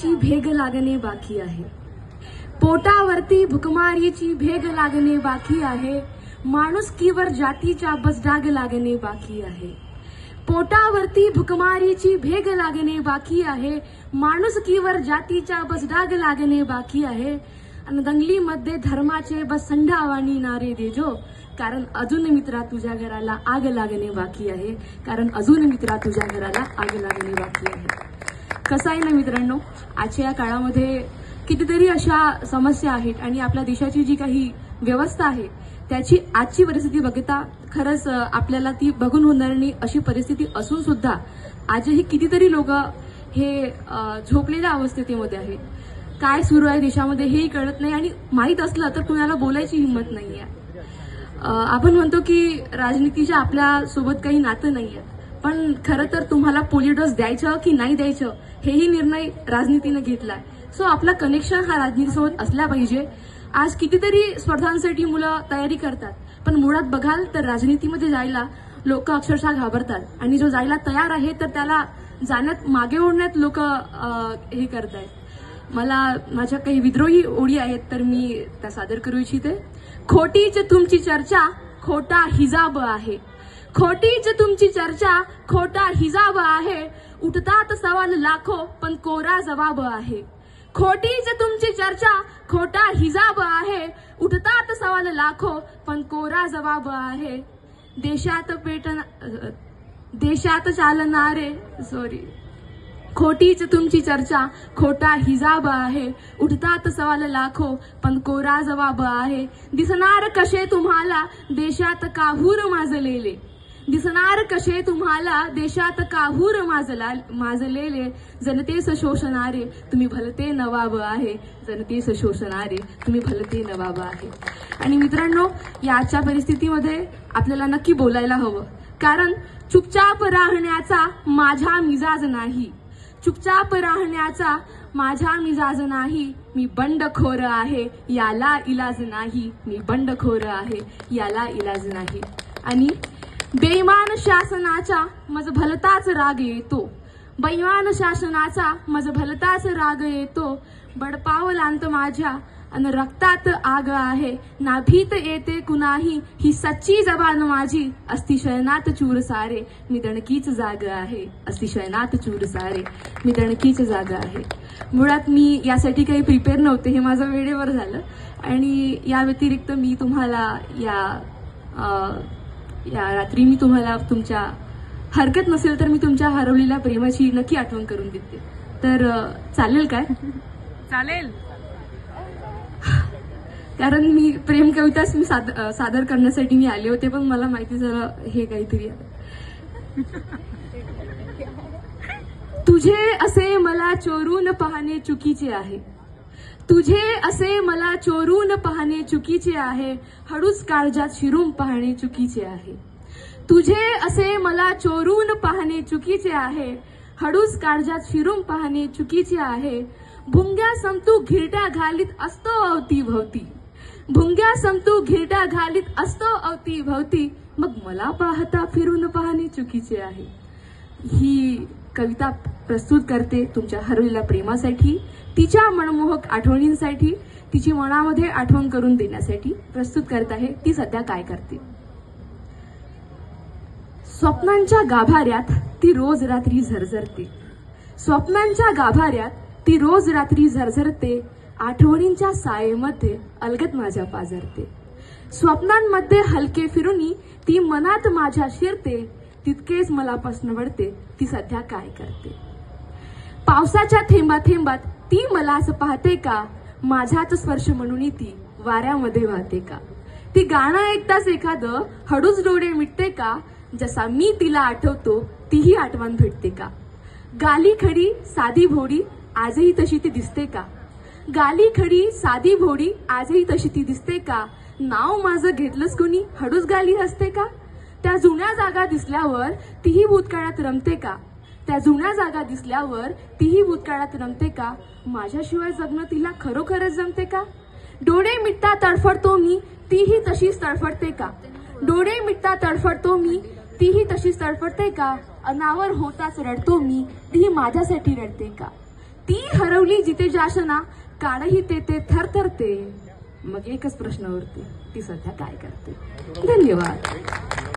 भुकमारीची vague लागणे बाकी आहे. पोटावरती भुकमारीची भेग लागणे बाकी आहे. माणुसकीवर जातीच्या बसडाग लागणे बाकी आहे. पोटावरती भुकमारीची भेग लागणे बाकी आहे. माणुसकीवर जातीच्या बसडाग लागणे बाकी आहे. आणि दंगलीमध्ये धर्माचे बस संडावानी नारे देजो, कारण अजून मित्रा तुझ्या घराला आग लागणे बाकी आहे. कारण अजून मित्रा तुझ्या घराला आग लागणे बाकी आहे. कसं आहे ना मित्रांनो, आजच्या या काळामध्ये कितीतरी अशा समस्या आहेत आणि आपल्या देशाची जी काही व्यवस्था आहे त्याची आजची परिस्थिती बघता खरंच आपल्याला ती बघून होणार नाही अशी परिस्थिती असून सुद्धा आजही कितीतरी लोक हे झोपलेल्या अवस्थेमध्ये आहेत. काय सुरू आहे देशामध्ये हेही कळत नाही आणि माहीत असलं तर कुणाला बोलायची हिंमत नाहीये. आपण म्हणतो की राजनीतीच्या आपल्या सोबत काही नातं नाहीये, पण खरं तर तुम्हाला पोलिओ डोस द्यायचं की नाही द्यायचं हेही निर्णय राजनीतीने घेतलाय. सो आपला कनेक्शन हा राजनीतीसोबत असला पाहिजे. आज कितीतरी स्पर्धांसाठी मुलं तयारी करतात, पण मुळात बघाल तर राजनीतीमध्ये जायला लोक अक्षरशः घाबरतात आणि जो जायला तयार आहे तर त्याला जाण्यात मागे ओढण्यात लोक हे करतायत. मला माझ्या काही विद्रोही ओळी आहेत तर मी त्या सादर करू इच्छिते. खोटीच तुमची चर्चा खोटा हिजाब आहे. खोटीच तुमची चर्चा खोटा हिजाब आहे. उठतात सवाल लाखो पण कोरा जवाब आहे. खोटीच तुमची चर्चा खोटा हिजाब आहे. उठतात सवाल लाखो पण कोरा जवाब आहे. देशात चालणारे खोटीच तुमची चर्चा खोटा हिजाब आहे. उठतात सवाल लाखो पण कोरा जवाब आहे. दिसणार कसे तुम्हाला देशात काहूर माजलेले. दिसणार कसे तुम्हाला देशात काहूर माजलेले. जनतेस शोषणारे तुम्ही भलते नवाब आहे. जनतेस शोषणारे तुम्ही भलते नवाब आहे. आणि मित्रांनो, याच्या परिस्थितीमध्ये आपल्याला नक्की बोलायला हवं, कारण चुपचाप राहण्याचा माझा मिजाज नाही. चुपचाप राहण्याचा माझा मिजाज नाही. मी बंडखोर आहे याला इलाज नाही. मी बंडखोर आहे याला इलाज नाही. आणि बेईमान शासनाचा मज भलताच राग येतो. बेईमान शासनाचा मज भलताच राग येतो. बडपावलांत माझ्या अन रक्तात आग आहे. ना भीत येते कुणाही ही सच्ची जबान माझी. अस्ति शयनात चूर सारे मी दणकीच जाग आहे. अस्ति शयनात चूर सारे मी दणकीच जाग आहे. मुळात मी यासाठी काही प्रिपेअर नव्हते, हे माझं वेळेवर झालं. आणि या व्यतिरिक्त मी तुम्हाला या रात्री मी तुम्हाला तुमच्या हरकत नसेल तर मी तुमच्या हरवलेल्या प्रेमाची नक्की आठवण करून देते. तर चालेल काय? चालेल. कारण मी प्रेम कविताच मी सादर करण्यासाठी मी आले होते, पण मला माहिती झालं हे काहीतरी आहे. तुझे असे मला चोरून पाहणे चुकीचे आहे. तुझे असे मला चोरून पाहणे चुकीचे आहे. हळूच काळजात शिरून पाहणे चुकीचे आहे. तुझे असे मला चोरून पाहणे चुकीचे आहे. हळूच काळजात शिरून पाहणे चुकीचे आहे. भुंग्या समतू घिरट्या घालीत असतो अवतीभवती. भुंग्या समतू घिरट्या घालीत असतो अवतीभवती. मग मला पाहता फिरून पाहणे चुकीचे आहे. ही कविता प्रस्तुत करते तुमच्या हरवलेल्या प्रेमासाठी, तिच्या मनमोहक आठवणींसाठी, तिची मनामध्ये आठवण करून देण्यासाठी प्रस्तुत करत आहे. ती सध्या काय करते. स्वप्नांच्या गाभाऱ्यात ती रोज रात्री झरझरते. स्वप्नांच्या गाभाऱ्यात ती रोज रात्री झरझरते. आठवणींच्या सायेमध्ये अलगद माझ्या पाझरते. स्वप्नांमध्ये हलके फिरूनी ती मनात माझ्या शिरते. तितकेच मला प्रश्न पडते ती सध्या काय करते. पावसाच्या थेंबा थेंबात ती मला असं पाहते का. माझ्याच स्पर्श म्हणून ती वाऱ्यामध्ये वाहते का. ती गाणं ऐकताच एखादं हळूच डोळे मिटते का. जसा मी तिला आठवतो तीही आठवण भेटते का. गाली खडी साधी भोडी आजही तशी ती दिसते का. गाली खडी साधी भोडी आजही तशी ती दिसते का. नाव माझं घेतलंस कुणी हळूच गाली हसते का. त्या जुन्या जागा दिसल्यावर तीही भूतकाळात रमते का. त्या जुन्या जागा दिसल्यावर तीही भूतकाळात रमते का. माझ्याशिवाय जगणं तिला खरोखरच जमते का. डोळे मिटता तडफडतो मी तीही तशीच तडफडते का. डोळे मिटता तडफडतो मी तीही तशीच तडफडते का. अनावर होताच रडतो मी तीही माझ्यासाठी रडते का. ती हरवली जिथे जाशना, काढही ते थरथरते. मग एकच प्रश्न उरते, ती सध्या काय करते? धन्यवाद.